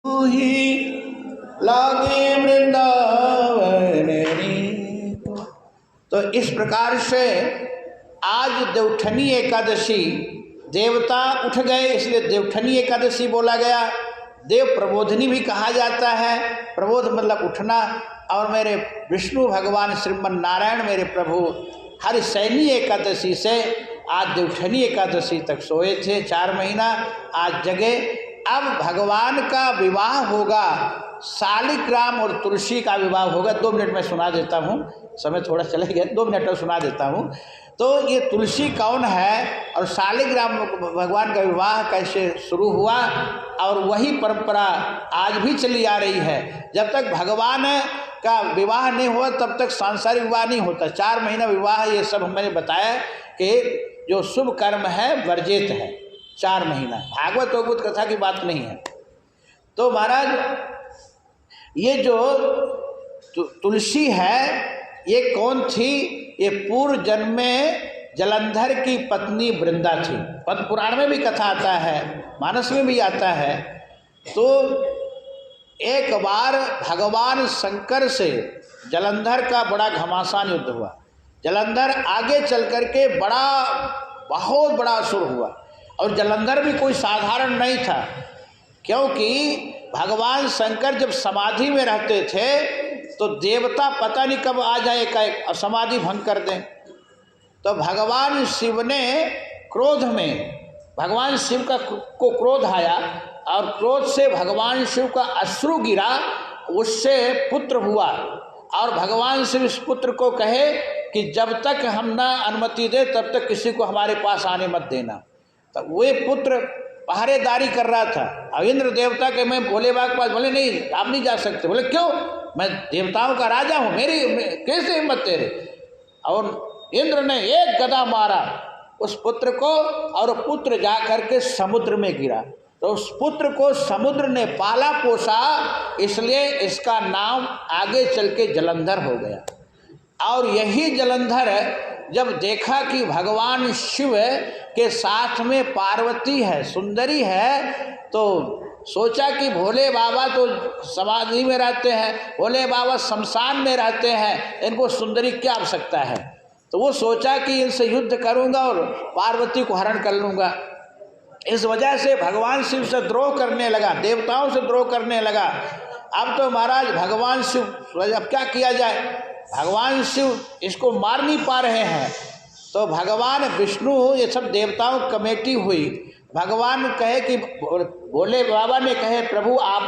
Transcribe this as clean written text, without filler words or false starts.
ही लागे वृंदावन रे। तो इस प्रकार से आज देवठनी एकादशी, देवता उठ गए इसलिए देवठनी एकादशी बोला गया। देव प्रबोधनी भी कहा जाता है, प्रबोध मतलब उठना। और मेरे विष्णु भगवान श्रीमन नारायण मेरे प्रभु हरिशयनी एकादशी से आज देवठनी एकादशी तक सोए थे, 4 महीना आज जगे। अब भगवान का विवाह होगा, शालिग्राम और तुलसी का विवाह होगा। 2 मिनट में सुना देता हूँ, समय थोड़ा चले गया, 2 मिनट में सुना देता हूँ। तो ये तुलसी कौन है और शालिग्राम भगवान का विवाह कैसे शुरू हुआ, और वही परंपरा आज भी चली आ रही है। जब तक भगवान का विवाह नहीं हुआ तब तक सांसारिक विवाह नहीं होता। 4 महीना विवाह, ये सब मैंने बताया कि जो शुभ कर्म है वर्जित है 4 महीना। भागवत और बुद्ध कथा की बात नहीं है। तो महाराज ये जो तुलसी है ये कौन थी? ये पूर्व जन्म में जलंधर की पत्नी वृंदा थी। पद्म पुराण में भी कथा आता है, मानस में भी आता है। तो एक बार भगवान शंकर से जलंधर का बड़ा घमासान युद्ध हुआ। जलंधर आगे चल कर के बहुत बड़ा असुर हुआ। और जलंधर भी कोई साधारण नहीं था, क्योंकि भगवान शंकर जब समाधि में रहते थे तो देवता पता नहीं कब आ जाए का समाधि भंग कर दें। तो भगवान शिव ने क्रोध में, भगवान शिव को क्रोध आया और क्रोध से भगवान शिव का अश्रु गिरा, उससे पुत्र हुआ। और भगवान शिव इस पुत्र को कहे कि जब तक हम ना अनुमति दे तब तक किसी को हमारे पास आने मत देना। तो वे पुत्र पहरेदारी कर रहा था। अब इंद्र देवता के मैं भोले बाबा के पास, बोले नहीं आप नहीं जा सकते। बोले क्यों? मैं देवताओं का राजा हूँ, मेरी कैसे हिम्मत तेरे? और इंद्र ने एक गदा मारा उस पुत्र को और पुत्र जा करके समुद्र में गिरा। तो उस पुत्र को समुद्र ने पाला पोसा, इसलिए इसका नाम आगे चल के जलंधर हो गया। और यही जलंधर जब देखा कि भगवान शिव के साथ में पार्वती है, सुंदरी है, तो सोचा कि भोले बाबा तो समाधि में रहते हैं, भोले बाबा शमशान में रहते हैं, इनको सुंदरी क्या आवश्यकता है। तो वो सोचा कि इनसे युद्ध करूंगा और पार्वती को हरण कर लूँगा। इस वजह से भगवान शिव से द्रोह करने लगा, देवताओं से द्रोह करने लगा। अब तो महाराज भगवान शिव, अब क्या किया जाए? भगवान शिव इसको मार नहीं पा रहे हैं। तो भगवान विष्णु, ये सब देवताओं कमेटी हुई। भगवान कहे कि भोले बाबा ने कहे प्रभु आप